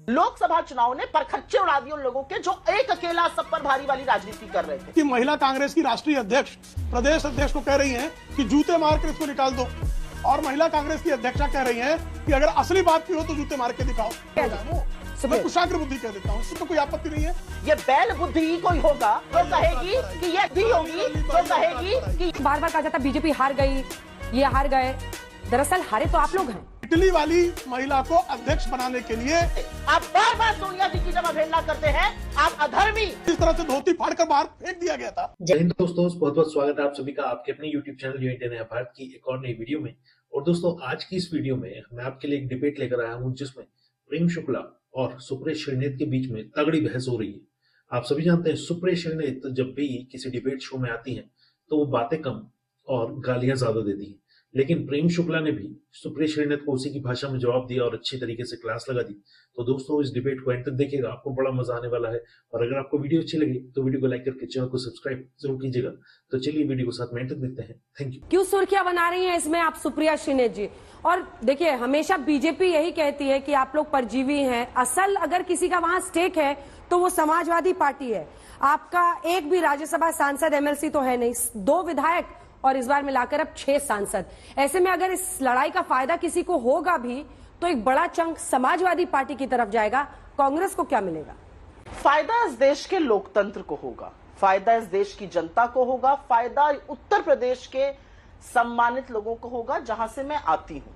लोकसभा चुनाव ने परखच्चे उड़ा दिए उन लोगों के जो एक अकेला सब पर भारी वाली राजनीति कर रहे थे। कि महिला कांग्रेस की राष्ट्रीय अध्यक्ष प्रदेश अध्यक्ष को कह रही हैं कि जूते मार कर इसको निकाल दो, और महिला कांग्रेस की अध्यक्षा कह रही हैं कि अगर असली बात की हो तो जूते मार के दिखाओ। मैं कुशाग्र बुद्धि कह देता हूँ, इसमें तो कोई आपत्ति नहीं है। ये बैल बुद्धि ही कोई होगा तो कहेगी कि ये भी होगी, तो कहेगी कि बार बार कहा जाता बीजेपी हार गई, ये हार गए। दरअसल हारे तो आप लोग हैं। इटली वाली महिला को अध्यक्ष बनाने के लिए आप बार बार सोनिया जी की जब अवहेलना करते हैं, आप अधर्मी। इस तरह से धोती फाड़कर बाहर फेंक दिया गया था। जय हिंद दोस्तों, बहुत बहुत स्वागत है आप सभी का आपके अपने YouTube चैनल यूनिटी नया भारत की एक और नई वीडियो में। और दोस्तों, आज की इस वीडियो में मैं आपके लिए एक डिबेट लेकर आया हूं जिसमें प्रेम शुक्ला और सुप्रेश श्रीनेत के बीच में तगड़ी बहस हो रही है। आप सभी जानते हैं सुप्रेश श्रीनेत जब भी किसी डिबेट शो में आती हैं तो वो बातें कम और गालियां ज्यादा देती हैं, लेकिन प्रेम शुक्ला ने भी सुप्रेश श्रीनेत को उसी की भाषा में जवाब दिया और अच्छी तरीके से क्लास लगा दी। तो दोस्तों, इस डिबेट को एंड तक देखिएगा, आपको बड़ा मजा आने वाला है। और अगर आपको वीडियो अच्छी लगे तो वीडियो को लाइक करके चैनल को सब्सक्राइब जरूर कीजिएगा। तो चलिए वीडियो को साथ में एंड तक देखते हैं। Thank you. क्यों सुर्खियां बना रही हैं इसमें आप सुप्रिया श्रीनेत जी? और देखिए, हमेशा बीजेपी यही कहती है कि आप लोग परजीवी हैं। असल अगर किसी का वहां स्टेक है तो वो समाजवादी पार्टी है। आपका एक भी राज्यसभा सांसद एमएलसी तो है नहीं, 2 विधायक और इस बार मिलाकर अब 6 सांसद। ऐसे में अगर इस लड़ाई का फायदा किसी को होगा भी तो एक बड़ा चंक समाजवादी पार्टी की तरफ जाएगा। कांग्रेस को क्या मिलेगा? फायदा इस देश के लोकतंत्र को होगा, फायदा इस देश की जनता को होगा, फायदा उत्तर प्रदेश के सम्मानित लोगों को होगा जहां से मैं आती हूं।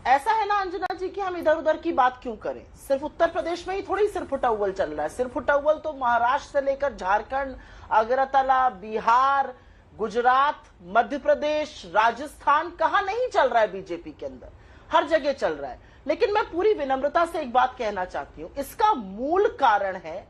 ऐसा है ना अंजना जी कि हम इधर उधर की बात क्यों करें? सिर्फ उत्तर प्रदेश में ही थोड़ी सिरफुटअव्वल चल रहा है। सिरफुटअव्वल तो महाराष्ट्र से लेकर झारखंड, अगरतला, बिहार, गुजरात, मध्य प्रदेश, राजस्थान, कहां नहीं चल रहा है बीजेपी के अंदर, हर जगह चल रहा है। लेकिन मैं पूरी विनम्रता से एक बात कहना चाहती हूं, इसका मूल कारण है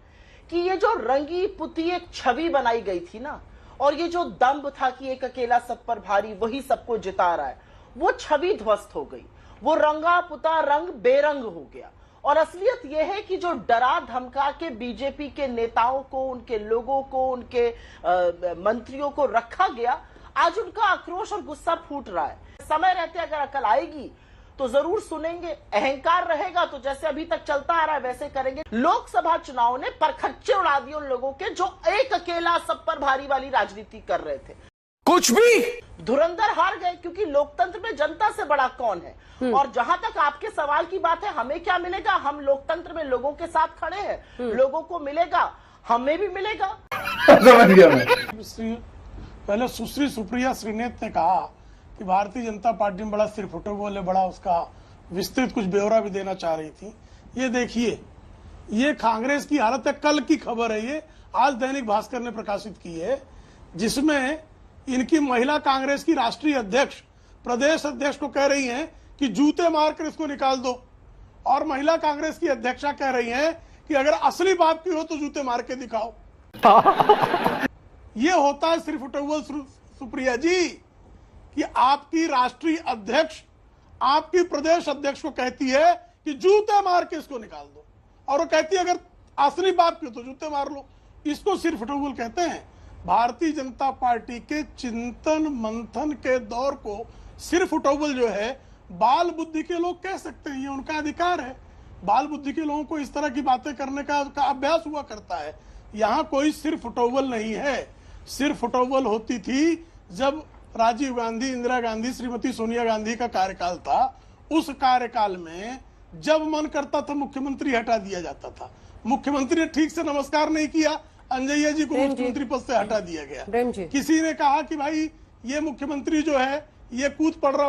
कि ये जो रंगी पुती एक छवि बनाई गई थी ना, और ये जो दंभ था कि एक अकेला सब पर भारी वही सबको जिता रहा है, वो छवि ध्वस्त हो गई। वो रंगा पुता रंग बेरंग हो गया। और असलियत यह है कि जो डरा धमका के बीजेपी के नेताओं को, उनके लोगों को, उनके मंत्रियों को रखा गया, आज उनका आक्रोश और गुस्सा फूट रहा है। समय रहते अगर अकल आएगी तो जरूर सुनेंगे। अहंकार रहेगा तो जैसे अभी तक चलता आ रहा है वैसे करेंगे। लोकसभा चुनाव ने परखच्चे उड़ा दिए उन लोगों के जो एक अकेला सब पर भारी वाली राजनीति कर रहे थे। कुछ भी धुरंधर हार गए, क्योंकि लोकतंत्र में जनता से बड़ा कौन है। और जहां तक आपके सवाल की बात है, हमें क्या मिलेगा? हम लोकतंत्र में लोगों के साथ खड़े हैं, लोगों को मिलेगा, हमें भी मिलेगा। समझ गया मैं। पहले सुश्री सुप्रिया श्रीनेत ने कहा कि भारतीय जनता पार्टी में बड़ा सिरफुटअव्वल है, बड़ा उसका विस्तृत कुछ ब्यौरा भी देना चाह रही थी। ये देखिए, ये कांग्रेस की हालत है। कल की खबर है, ये आज दैनिक भास्कर ने प्रकाशित की है, जिसमें इनकी महिला कांग्रेस की राष्ट्रीय अध्यक्ष प्रदेश अध्यक्ष को कह रही हैं कि जूते मारकर इसको निकाल दो, और महिला कांग्रेस की अध्यक्षा कह रही हैं कि अगर असली बात की हो तो जूते मार के दिखाओ। ये होता है सिरफुटअव्वल सुप्रिया जी, कि आपकी राष्ट्रीय अध्यक्ष आपकी प्रदेश अध्यक्ष को कहती है कि जूते मार के इसको निकाल दो, और वो कहती है अगर असली बात की हो तो जूते मार लो। इसको सिरफुटअव्वल कहते हैं। भारतीय जनता पार्टी के चिंतन मंथन के दौर को सिरफुटअव्वल जो है, बाल बुद्धि के लोग कह सकते हैं, ये उनका अधिकार है। बाल बुद्धि के लोगों को इस तरह की बातें करने का अभ्यास हुआ करता है। यहाँ कोई सिरफुटअव्वल नहीं है। सिरफुटअव्वल होती थी जब राजीव गांधी, इंदिरा गांधी, श्रीमती सोनिया गांधी का कार्यकाल था। उस कार्यकाल में जब मन करता था मुख्यमंत्री हटा दिया जाता था। मुख्यमंत्री ने ठीक से नमस्कार नहीं किया, अंजैया जी को मुख्यमंत्री पद से हटा दिया गया। किसी ने कहा कि भाई ये मुख्यमंत्री जो है ये कूद पड़ रहा,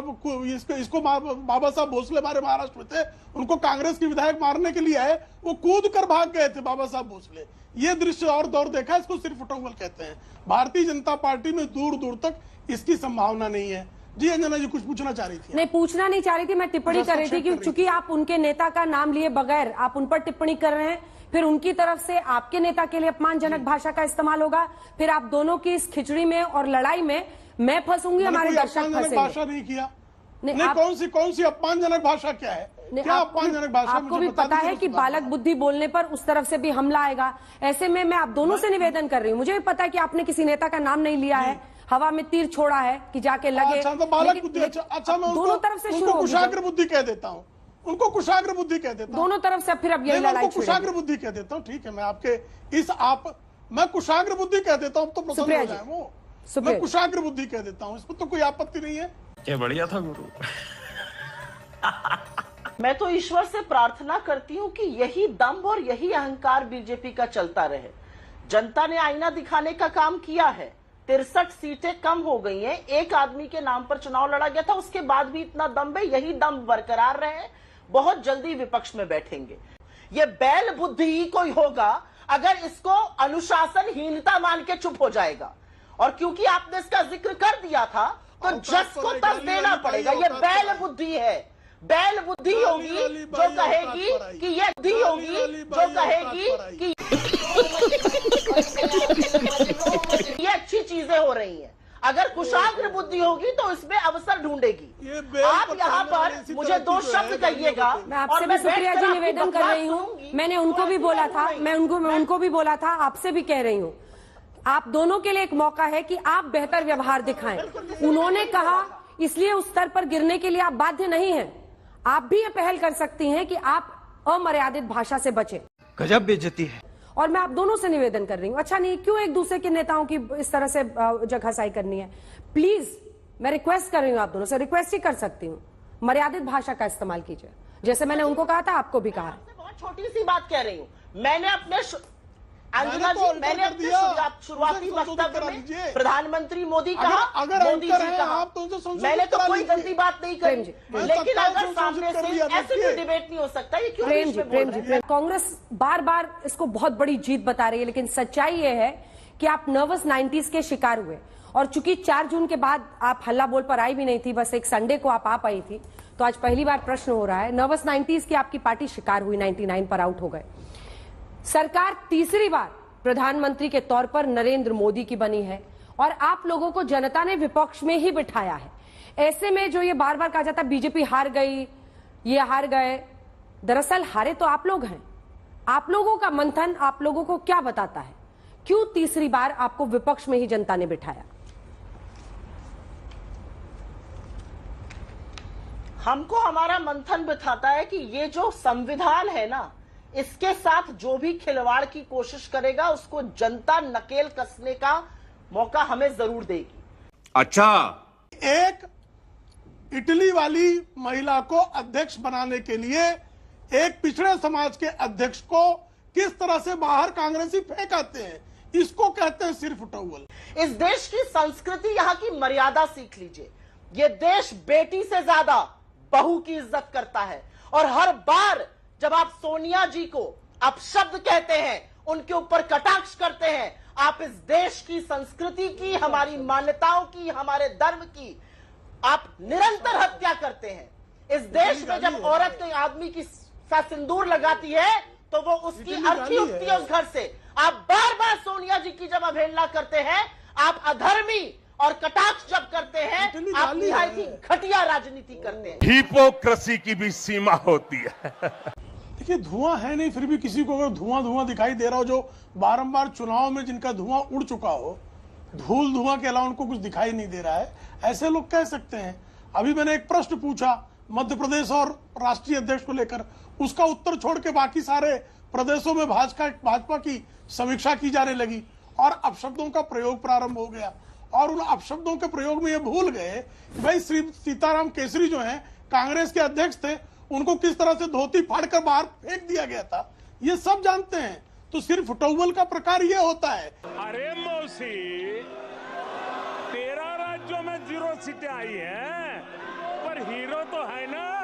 इसको बाबा साहब भोसले हमारे महाराष्ट्र में थे, उनको कांग्रेस के विधायक मारने के लिए आए, वो कूद कर भाग गए थे बाबा साहब भोसले। ये दृश्य और दौर देखा, इसको सिरफुटअव्वल कहते हैं। भारतीय जनता पार्टी में दूर दूर तक इसकी संभावना नहीं है। जी अंजना जी कुछ पूछना चाह रही थी? नहीं, पूछना नहीं चाह रही थी, मैं टिप्पणी कर रही थी कि चूंकि आप उनके नेता का नाम लिए बगैर आप उन पर टिप्पणी कर रहे हैं, फिर उनकी तरफ से आपके नेता के लिए अपमानजनक भाषा का इस्तेमाल होगा, फिर आप दोनों की इस खिचड़ी में और लड़ाई में मैं फंसूंगी, हमारे दर्शक फंसेंगे। भाषा नहीं किया। नहीं, कौन सी अपमानजनक भाषा क्या है? क्या अपमानजनक भाषा? आपको भी पता है कि बालक बुद्धि बोलने पर उस तरफ से भी हमला आएगा। ऐसे में मैं आप दोनों से निवेदन कर रही हूँ, मुझे भी पता है कि आपने किसी नेता का नाम नहीं लिया है, हवा में तीर छोड़ा है कि जाके लगे। अच्छा, तो बालक बुद्धि, अच्छा मैं दोनों तरफ से शुरू कुशाग्र बुद्धि कह देता हूँ। उनको कुशाग्र बुद्धि कह देता हूं। दोनों तरफ से फिर अब यही नहीं, मैं लड़ाई उनको कुशाग्र बुद्धि कह देता हूं। ठीक है, मैं आपके मैं कुशाग्र बुद्धि कह देता हूं, तो प्रसन्न सुप्रिया हो जी। जाए वो। सुप्रिया मैं कुशाग्र बुद्धि कह देता हूं, इसमें तो कोई आपत्ति नहीं है। क्या बढ़िया था गुरु। मैं तो ईश्वर से प्रार्थना करती हूं कि यही दम्भ और यही अहंकार बीजेपी का चलता रहे। जनता ने आईना दिखाने का काम किया है, 63 सीटें कम हो गई हैं, एक आदमी के नाम पर चुनाव लड़ा गया था, उसके बाद भी इतना दम्भ है, यही दम्भ बरकरार रहे, बहुत जल्दी विपक्ष में बैठेंगे। ये बैल बुद्धि ही कोई होगा अगर इसको अनुशासनहीनता मान के चुप हो जाएगा। और क्योंकि आपने इसका जिक्र कर दिया था तो जस को तस देना पड़ेगा। ये बैल बुद्धि है, बैल बुद्धि होगी जो कहेगी कि ये बुद्धि होगी जो कहेगी कि ये अच्छी चीजें हो रही हैं। अगर कुशाग्र बुद्धि होगी तो इसमें अवसर ढूंढेगी। आप यहाँ पर मुझे दो शब्द कहिएगा। मैं आपसे भी सुप्रिया जी निवेदन कर रही हूँ, मैंने उनको भी बोला था, मैं उनको भी बोला था, आपसे भी कह रही हूँ, आप दोनों के लिए एक मौका है कि आप बेहतर व्यवहार दिखाएं। उन्होंने कहा इसलिए उस स्तर पर गिरने के लिए आप बाध्य नहीं हैं। आप भी ये पहल कर सकती हैं कि आप अमर्यादित भाषा से बचें। गजब बेइज्जती है। और मैं आप दोनों से निवेदन कर रही हूँ, अच्छा नहीं, क्यों एक दूसरे के नेताओं की इस तरह से जगहसाई करनी है? प्लीज मैं रिक्वेस्ट कर रही हूँ, आप दोनों से रिक्वेस्ट ही कर सकती हूँ, मर्यादित भाषा का इस्तेमाल कीजिए, जैसे मैंने उनको कहा था आपको भी कहा। बहुत छोटी सी बात कह रही हूँ, मैंने अपने अंजना जी, मैंने अपने शुरुआती वक्तव्य में प्रधानमंत्री मोदी कहा, मोदी जी कहा, मैंने तो कोई गलती बात नहीं करी। लेकिन अगर सामने से ऐसे भी डिबेट नहीं हो सकता, ये क्यों? प्रेम जी, कांग्रेस बार बार इसको बहुत बड़ी जीत बता रही है, लेकिन सच्चाई ये है कि आप नर्वस 90s के शिकार हुए। और चूंकि 4 जून के बाद आप हल्ला बोल पर आई भी नहीं थी, बस एक संडे को आप आ पाई थी, तो आज पहली बार प्रश्न हो रहा है। नर्वस 90s की आपकी पार्टी शिकार हुई, 99 पर आउट हो गए। सरकार तीसरी बार प्रधानमंत्री के तौर पर नरेंद्र मोदी की बनी है और आप लोगों को जनता ने विपक्ष में ही बिठाया है। ऐसे में जो ये बार बार कहा जाता है बीजेपी हार गई, ये हार गए, दरअसल हारे तो आप लोग हैं। आप लोगों का मंथन आप लोगों को क्या बताता है? क्यों तीसरी बार आपको विपक्ष में ही जनता ने बिठाया? हमको हमारा मंथन बताता है कि ये जो संविधान है ना, इसके साथ जो भी खिलवाड़ की कोशिश करेगा उसको जनता नकेल कसने का मौका हमें जरूर देगी। अच्छा, एक इटली वाली महिला को अध्यक्ष बनाने के लिए एक पिछड़े समाज के अध्यक्ष को किस तरह से बाहर कांग्रेसी फेंक आते हैं, इसको कहते हैं सिर्फ टॉवल। इस देश की संस्कृति, यहाँ की मर्यादा सीख लीजिए। ये देश बेटी से ज्यादा बहू की इज्जत करता है और हर बार जब आप सोनिया जी को अपशब्द कहते हैं, उनके ऊपर कटाक्ष करते हैं, आप इस देश की संस्कृति की, हमारी मान्यताओं की, हमारे धर्म की आप निरंतर हत्या करते हैं। इस देश में जब औरत कोई आदमी की साथ सिंदूर लगाती है तो वो उसकी अर्थी उठती है उस घर से। आप बार बार सोनिया जी की जब अवहेलना करते हैं, आप अधर्मी और कटाक्ष जब करते हैं, आप निहायत ही घटिया राजनीति करते हैं। हिपोक्रेसी की भी सीमा होती है। देखिए, धुआं है नहीं, फिर भी किसी को अगर धुआं दिखाई दे रहा हो, जो बारंबार चुनाव में जिनका धुआं उड़ चुका हो, धूल धुआं के अलावा उनको कुछ दिखाई नहीं दे रहा है, ऐसे लोग कह सकते हैं। अभी मैंने एक प्रश्न पूछा मध्य प्रदेश और राष्ट्रीय अध्यक्ष को लेकर, उसका उत्तर छोड़ के बाकी सारे प्रदेशों में भाजपा की समीक्षा की जाने लगी और अपशब्दों का प्रयोग प्रारंभ हो गया। और उन अपशब्दों के प्रयोग में ये भूल गए कि भाई श्री सीताराम केसरी जो हैं कांग्रेस के अध्यक्ष थे, उनको किस तरह से धोती फाड़कर बाहर फेंक दिया गया था, ये सब जानते हैं। तो सिर्फ टॉवल का प्रकार ये होता है। अरे मौसी, 13 राज्यों में 0 सीटें आई हैं, पर हीरो तो है ना